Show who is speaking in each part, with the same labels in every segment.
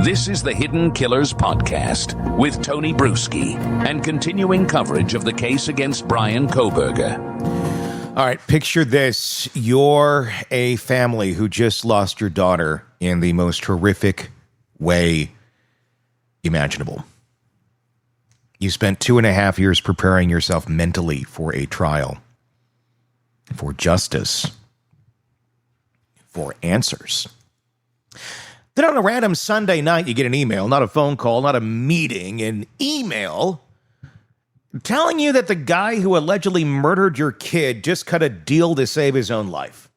Speaker 1: This is the Hidden Killers Podcast with Tony Bruschi and continuing coverage of the case against Bryan Kohberger.
Speaker 2: All right, picture this. You're a family who just lost your daughter in the most horrific way imaginable. You spent 2.5 years preparing yourself mentally for a trial, for justice, for answers. Then on a random Sunday night, you get an email, not a phone call, not a meeting, an email telling you that the guy who allegedly murdered your kid just cut a deal to save his own life.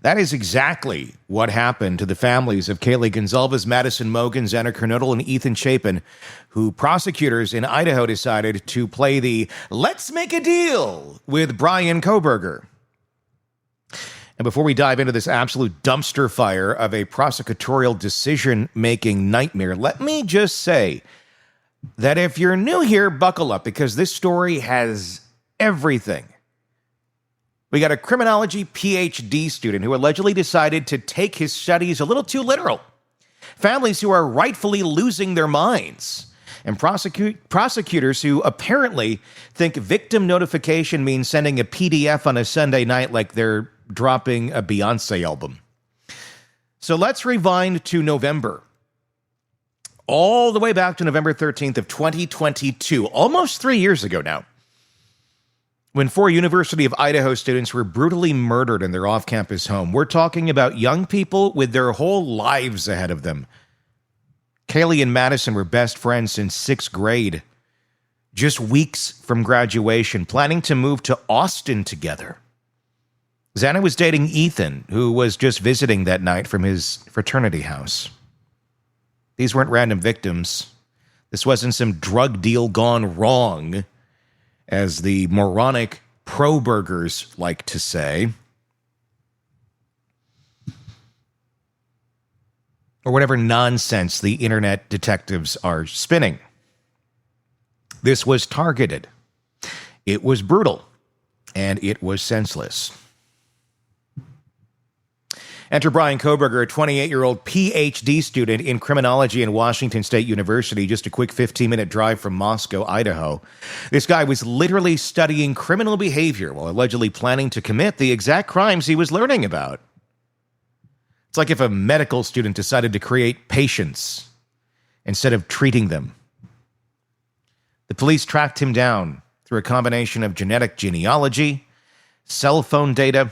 Speaker 2: That is exactly what happened to the families of Kaylee Goncalves, Madison Mogen, Xander Kernodle, and Ethan Chapin, who prosecutors in Idaho decided to play the let's make a deal with Bryan Kohberger. And before we dive into this absolute dumpster fire of a prosecutorial decision-making nightmare, let me just say that if you're new here, buckle up, because this story has everything. We got a criminology PhD student who allegedly decided to take his studies a little too literal. Families who are rightfully losing their minds. And prosecutors who apparently think victim notification means sending a PDF on a Sunday night like they're dropping a Beyonce album. So let's rewind to November. All the way back to November 13th of 2022, almost 3 years ago now, when 4 University of Idaho students were brutally murdered in their off-campus home. We're talking about young people with their whole lives ahead of them. Kaylee and Madison were best friends since 6th grade, just weeks from graduation, planning to move to Austin together. Xana was dating Ethan, who was just visiting that night from his fraternity house. These weren't random victims. This wasn't some drug deal gone wrong, as the moronic pro-burgers like to say. Or whatever nonsense the internet detectives are spinning. This was targeted. It was brutal. And it was senseless. Enter Bryan Kohberger, a 28-year-old PhD student in criminology in Washington State University, just a quick 15-minute drive from Moscow, Idaho. This guy was literally studying criminal behavior while allegedly planning to commit the exact crimes he was learning about. It's like if a medical student decided to create patients instead of treating them. The police tracked him down through a combination of genetic genealogy, cell phone data,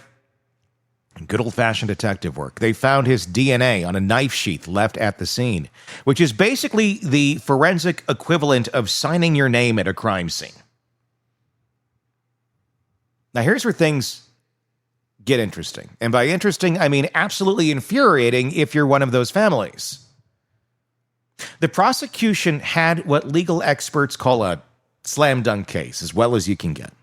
Speaker 2: and good old-fashioned detective work. They found his DNA on a knife sheath left at the scene, which is basically the forensic equivalent of signing your name at a crime scene. Now, here's where things get interesting. And by interesting, I mean absolutely infuriating if you're one of those families. The prosecution had what legal experts call a slam dunk case, as well as you can get.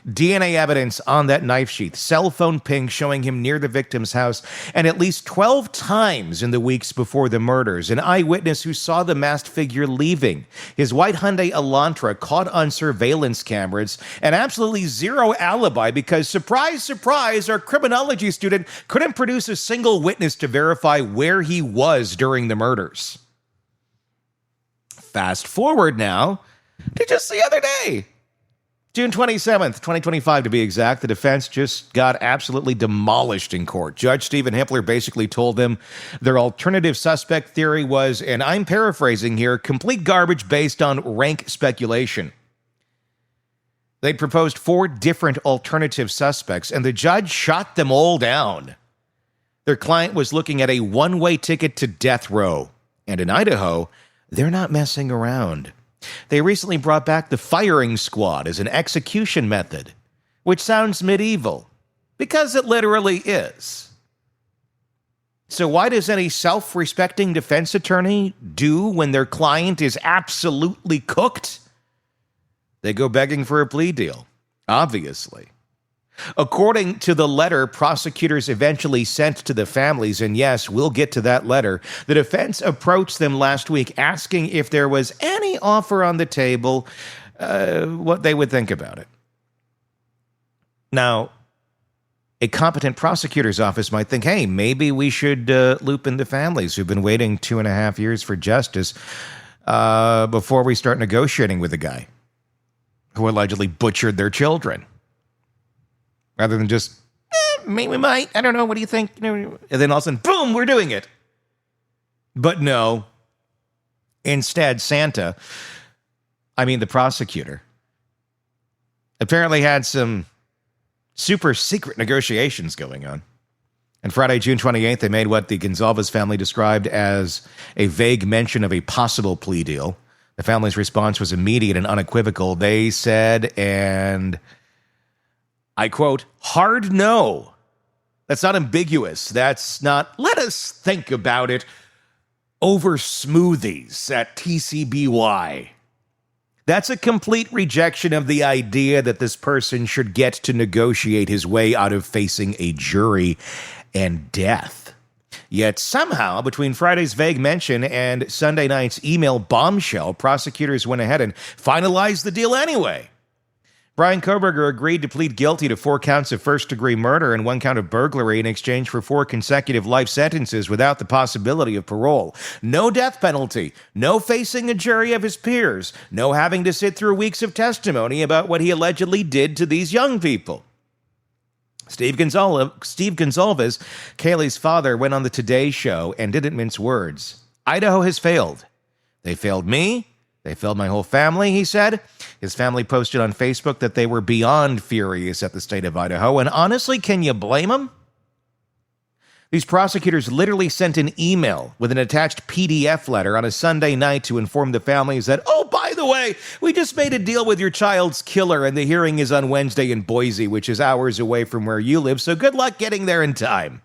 Speaker 2: DNA evidence on that knife sheath, cell phone ping showing him near the victim's house, and at least 12 times in the weeks before the murders, an eyewitness who saw the masked figure leaving, his white Hyundai Elantra caught on surveillance cameras, and absolutely zero alibi because, surprise, surprise, our criminology student couldn't produce a single witness to verify where he was during the murders. Fast forward now to just the other day. June 27th, 2025 to be exact, the defense just got absolutely demolished in court. Judge Stephen Hippler basically told them their alternative suspect theory was, and I'm paraphrasing here, complete garbage based on rank speculation. They'd proposed 4 different alternative suspects, and the judge shot them all down. Their client was looking at a one-way ticket to death row. And in Idaho, they're not messing around. They recently brought back the firing squad as an execution method, which sounds medieval, because it literally is. So why does any self-respecting defense attorney do when their client is absolutely cooked? They go begging for a plea deal, obviously. According to the letter prosecutors eventually sent to the families, and yes, we'll get to that letter, the defense approached them last week asking if there was any offer on the table, what they would think about it. Now, a competent prosecutor's office might think, hey, maybe we should loop in the families who've been waiting 2.5 years for justice before we start negotiating with the guy who allegedly butchered their children. Rather than just, maybe we might, I don't know, what do you think? And then all of a sudden, boom, we're doing it. But no. Instead, the prosecutor, apparently had some super secret negotiations going on. And Friday, June 28th, they made what the Goncalves family described as a vague mention of a possible plea deal. The family's response was immediate and unequivocal. They said, and I quote, hard no. That's not ambiguous. That's not, let us think about it over smoothies at TCBY. That's a complete rejection of the idea that this person should get to negotiate his way out of facing a jury and death. Yet somehow, between Friday's vague mention and Sunday night's email bombshell, prosecutors went ahead and finalized the deal anyway. Bryan Kohberger agreed to plead guilty to 4 counts of first-degree murder and 1 count of burglary in exchange for 4 consecutive life sentences without the possibility of parole. No death penalty, no facing a jury of his peers, no having to sit through weeks of testimony about what he allegedly did to these young people. Steve Goncalves, Kaylee's father, went on the Today Show and didn't mince words. Idaho has failed. They failed me. They failed my whole family, he said. His family posted on Facebook that they were beyond furious at the state of Idaho. And honestly, can you blame them? These prosecutors literally sent an email with an attached PDF letter on a Sunday night to inform the families that, oh, by the way, we just made a deal with your child's killer and the hearing is on Wednesday in Boise, which is hours away from where you live, so good luck getting there in time.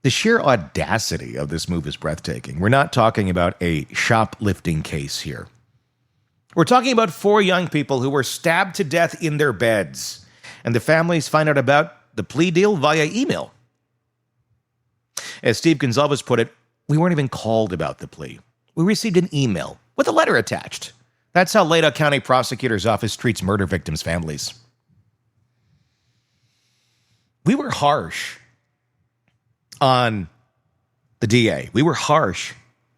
Speaker 2: The sheer audacity of this move is breathtaking. We're not talking about a shoplifting case here. We're talking about 4 young people who were stabbed to death in their beds, and the families find out about the plea deal via email. As Steve Goncalves put it, we weren't even called about the plea. We received an email with a letter attached. That's how Ladau County Prosecutor's Office treats murder victims' families. We were harsh on the DA. We were harsh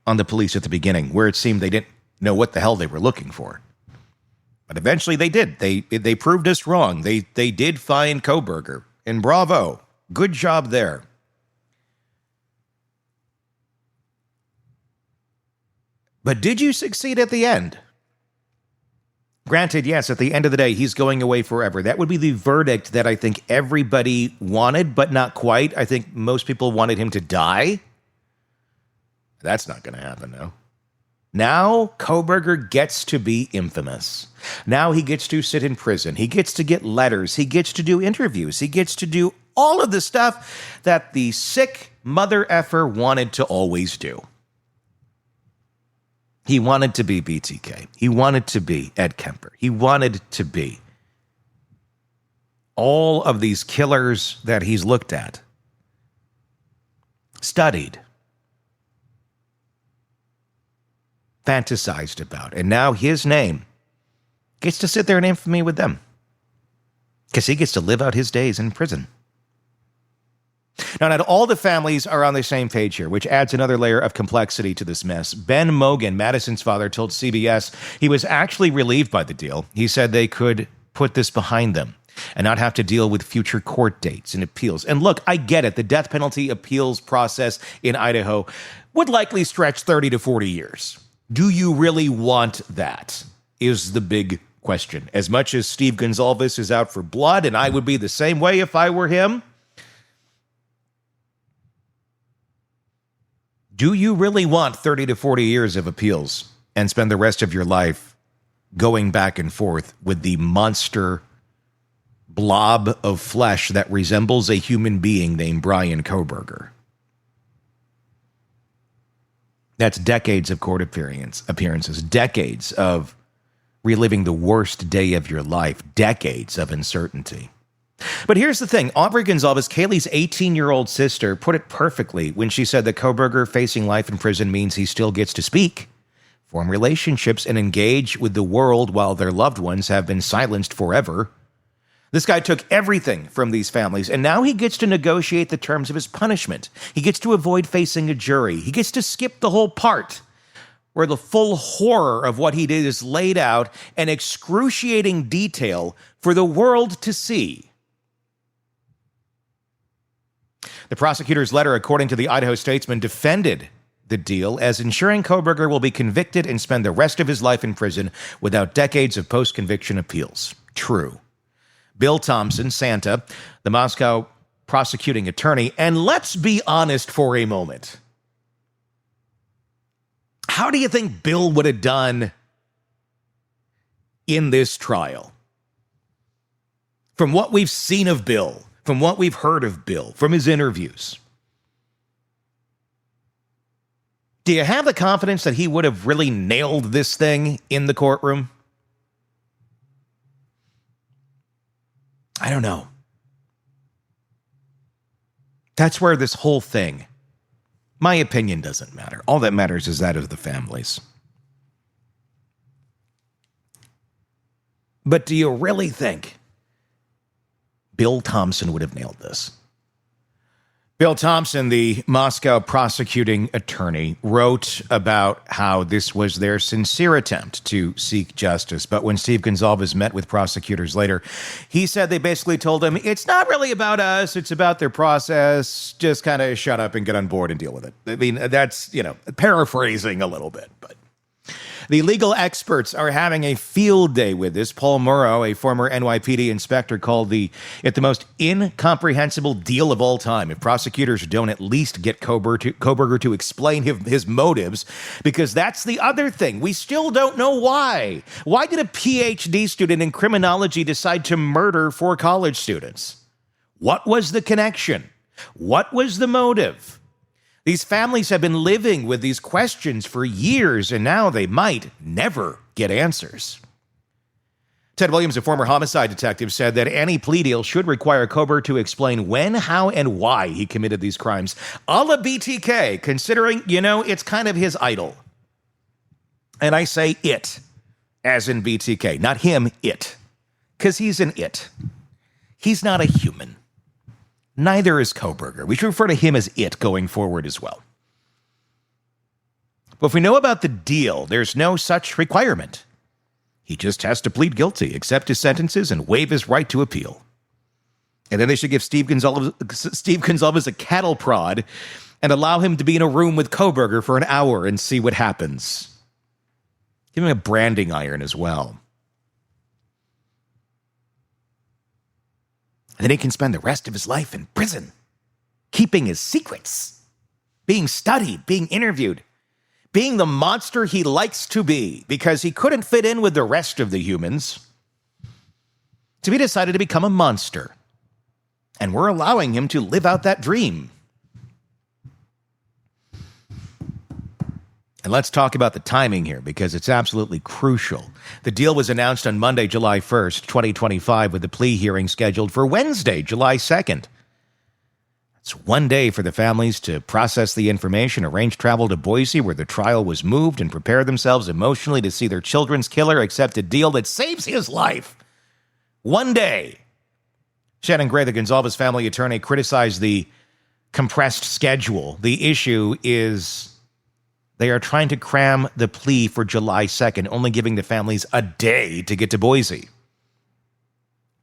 Speaker 2: on the police at the beginning, where it seemed they didn't know what the hell they were looking for. But eventually they did. They proved us wrong. They did find Kohberger, and bravo. Good job there. But did you succeed at the end? Granted, yes, at the end of the day, he's going away forever. That would be the verdict that I think everybody wanted, but not quite. I think most people wanted him to die. That's not going to happen, no. Now, Kohberger gets to be infamous. Now he gets to sit in prison. He gets to get letters. He gets to do interviews. He gets to do all of the stuff that the sick mother effer wanted to always do. He wanted to be BTK. He wanted to be Ed Kemper. He wanted to be all of these killers that he's looked at, studied, fantasized about, and now his name gets to sit there in infamy with them because he gets to live out his days in prison. Now, not all the families are on the same page here, which adds another layer of complexity to this mess. Ben Mogan, Madison's father, told CBS he was actually relieved by the deal. He said they could put this behind them and not have to deal with future court dates and appeals. And look, I get it. The death penalty appeals process in Idaho would likely stretch 30 to 40 years. Do you really want that? Is the big question. As much as Steve Goncalves is out for blood, and I would be the same way if I were him, do you really want 30 to 40 years of appeals and spend the rest of your life going back and forth with the monster blob of flesh that resembles a human being named Bryan Kohberger? That's decades of court appearances, decades of reliving the worst day of your life, decades of uncertainty. But here's the thing. Aubrey Goncalves, Kaylee's 18-year-old sister, put it perfectly when she said that Kohberger facing life in prison means he still gets to speak, form relationships, and engage with the world while their loved ones have been silenced forever This guy took everything from these families, and now he gets to negotiate the terms of his punishment. He gets to avoid facing a jury. He gets to skip the whole part where the full horror of what he did is laid out in excruciating detail for the world to see. The prosecutor's letter, according to the Idaho Statesman, defended the deal as ensuring Kohberger will be convicted and spend the rest of his life in prison without decades of post-conviction appeals. True. Bill Thompson, Santa, the Moscow prosecuting attorney, and let's be honest for a moment. How do you think Bill would have done in this trial? From what we've seen of Bill, from what we've heard of Bill, from his interviews, do you have the confidence that he would have really nailed this thing in the courtroom? I don't know. That's where this whole thing, my opinion doesn't matter. All that matters is that of the families. But do you really think Bill Thompson would have nailed this? Bill Thompson, the Moscow prosecuting attorney, wrote about how this was their sincere attempt to seek justice. But when Steve Goncalves met with prosecutors later, he said they basically told him, it's not really about us, it's about their process. Just kind of shut up and get on board and deal with it. I mean, that's, paraphrasing a little bit, but the legal experts are having a field day with this. Paul Mauro, a former NYPD inspector, called it the most incomprehensible deal of all time. If prosecutors don't at least get Kohberger to explain his motives, because that's the other thing. We still don't know why. Why did a PhD student in criminology decide to murder 4 college students? What was the connection? What was the motive? These families have been living with these questions for years, and now they might never get answers. Ted Williams, a former homicide detective, said that any plea deal should require Kohberger to explain when, how, and why he committed these crimes. A la BTK, considering, it's kind of his idol. And I say it, as in BTK, not him, it. Because he's an it. He's not a human. Neither is Kohberger. We should refer to him as it going forward as well. But if we know about the deal, there's no such requirement. He just has to plead guilty, accept his sentences, and waive his right to appeal. And then they should give Steve Goncalves a cattle prod and allow him to be in a room with Kohberger for an hour and see what happens. Give him a branding iron as well. And then he can spend the rest of his life in prison, keeping his secrets, being studied, being interviewed, being the monster he likes to be because he couldn't fit in with the rest of the humans. So he decided to become a monster. And we're allowing him to live out that dream. And let's talk about the timing here because it's absolutely crucial. The deal was announced on Monday, July 1st, 2025, with the plea hearing scheduled for Wednesday, July 2nd. It's one day for the families to process the information, arrange travel to Boise, where the trial was moved, and prepare themselves emotionally to see their children's killer accept a deal that saves his life. One day. Shannon Gray, the Goncalves family attorney, criticized the compressed schedule. The issue is they are trying to cram the plea for July 2nd, only giving the families a day to get to Boise.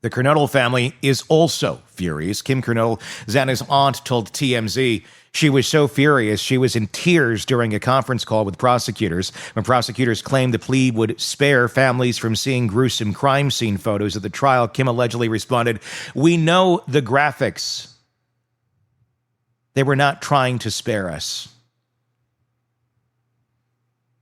Speaker 2: The Kernodle family is also furious. Kim Kernodle, Xana's aunt, told TMZ she was so furious she was in tears during a conference call with prosecutors. When prosecutors claimed the plea would spare families from seeing gruesome crime scene photos of the trial, Kim allegedly responded, "We know the graphics. They were not trying to spare us."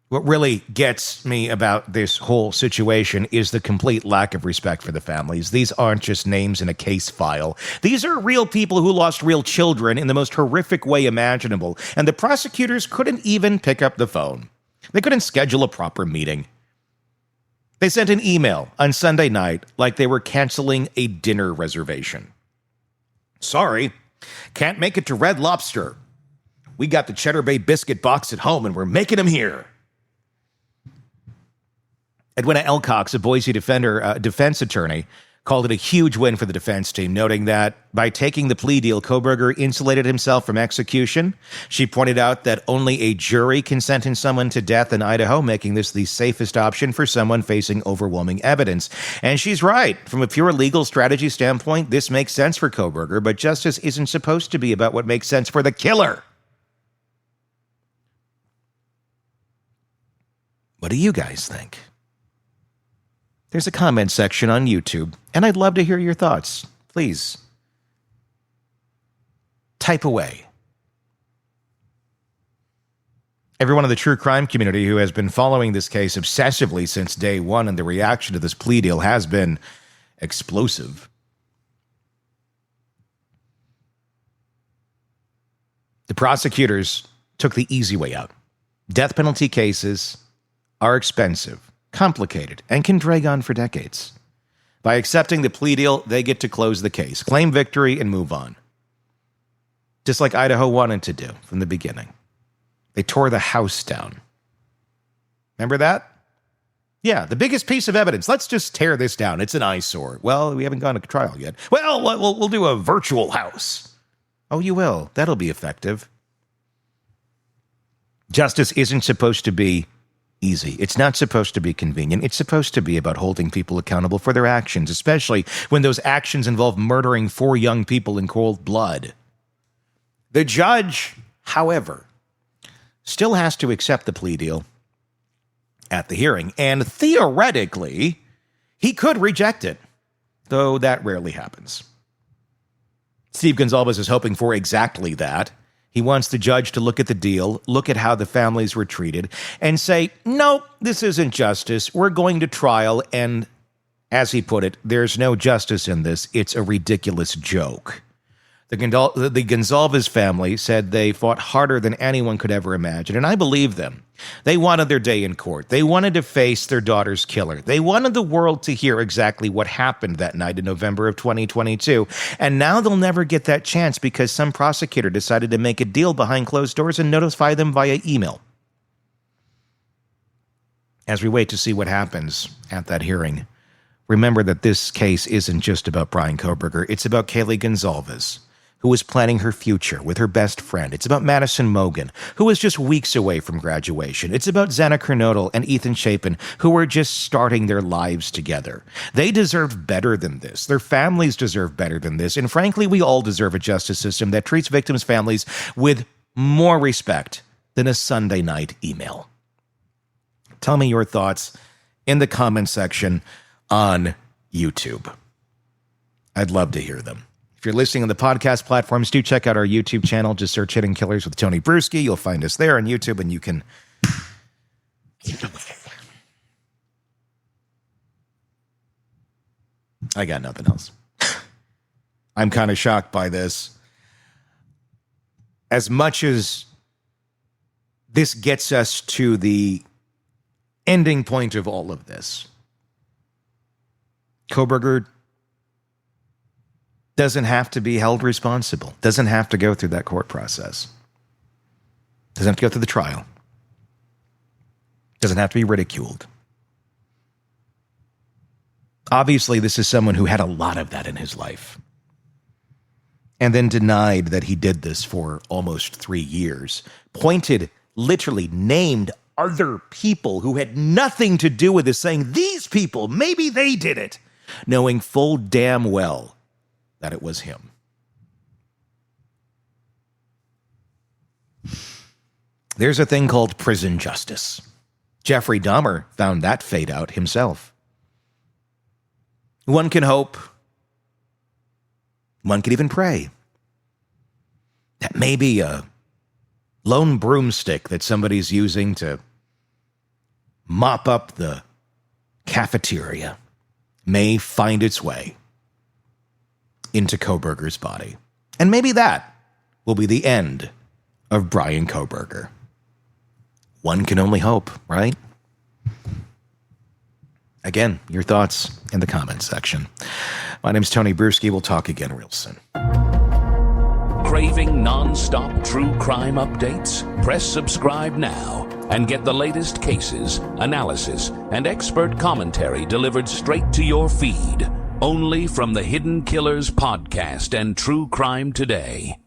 Speaker 2: What really gets me about this whole situation is the complete lack of respect for the families. These aren't just names in a case file. These are real people who lost real children in the most horrific way imaginable, and the prosecutors couldn't even pick up the phone. They couldn't schedule a proper meeting. They sent an email on Sunday night like they were canceling a dinner reservation. "Sorry, can't make it to Red Lobster. We got the Cheddar Bay biscuit box at home and we're making them here." Edwina Elcox, a Boise defense attorney, called it a huge win for the defense team, noting that by taking the plea deal, Kohberger insulated himself from execution. She pointed out that only a jury can sentence someone to death in Idaho, making this the safest option for someone facing overwhelming evidence. And she's right. From a pure legal strategy standpoint, this makes sense for Kohberger, but justice isn't supposed to be about what makes sense for the killer. What do you guys think? There's a comment section on YouTube, and I'd love to hear your thoughts. Please, type away. Everyone in the true crime community who has been following this case obsessively since day one, and the reaction to this plea deal has been explosive. The prosecutors took the easy way out. Death penalty cases are expensive, complicated, and can drag on for decades. By accepting the plea deal, they get to close the case, claim victory, and move on. Just like Idaho wanted to do from the beginning. They tore the house down. Remember that? Yeah, the biggest piece of evidence. Let's just tear this down. It's an eyesore. Well, we haven't gone to trial yet. Well, we'll do a virtual house. Oh, you will. That'll be effective. Justice isn't supposed to be easy. It's not supposed to be convenient. It's supposed to be about holding people accountable for their actions, especially when those actions involve murdering 4 young people in cold blood. The judge, however, still has to accept the plea deal at the hearing, and theoretically, he could reject it, though that rarely happens. Steve Goncalves is hoping for exactly that. He wants the judge to look at the deal, look at how the families were treated, and say, no, this isn't justice. We're going to trial, and as he put it, there's no justice in this. It's a ridiculous joke. The Goncalves family said they fought harder than anyone could ever imagine, and I believe them. They wanted their day in court. They wanted to face their daughter's killer. They wanted the world to hear exactly what happened that night in November of 2022, and now they'll never get that chance because some prosecutor decided to make a deal behind closed doors and notify them via email. As we wait to see what happens at that hearing, remember that this case isn't just about Bryan Kohberger. It's about Kaylee Goncalves, who was planning her future with her best friend. It's about Madison Mogen, who was just weeks away from graduation. It's about Xana Kernodle and Ethan Chapin, who were just starting their lives together. They deserve better than this. Their families deserve better than this. And frankly, we all deserve a justice system that treats victims' families with more respect than a Sunday night email. Tell me your thoughts in the comment section on YouTube. I'd love to hear them. If you're listening on the podcast platforms, do check out our YouTube channel. Just search Hidden Killers with Tony Bruschi. You'll find us there on YouTube, and you can... I got nothing else. I'm kind of shocked by this. As much as this gets us to the ending point of all of this, Kohberger doesn't have to be held responsible, doesn't have to go through that court process, doesn't have to go through the trial, doesn't have to be ridiculed. Obviously, this is someone who had a lot of that in his life and then denied that he did this for almost 3 years, pointed, literally named other people who had nothing to do with this, saying, these people, maybe they did it, knowing full damn well that it was him. There's a thing called prison justice. Jeffrey Dahmer found that fate out himself. One can hope, one can even pray, that maybe a lone broomstick that somebody's using to mop up the cafeteria may find its way into Kohberger's body. And maybe that will be the end of Bryan Kohberger. One can only hope, right? Again, your thoughts in the comments section. My name's Tony Bruschi. We'll talk again real soon.
Speaker 1: Craving non-stop true crime updates? Press subscribe now and get the latest cases, analysis, and expert commentary delivered straight to your feed. Only from the Hidden Killers podcast and True Crime Today.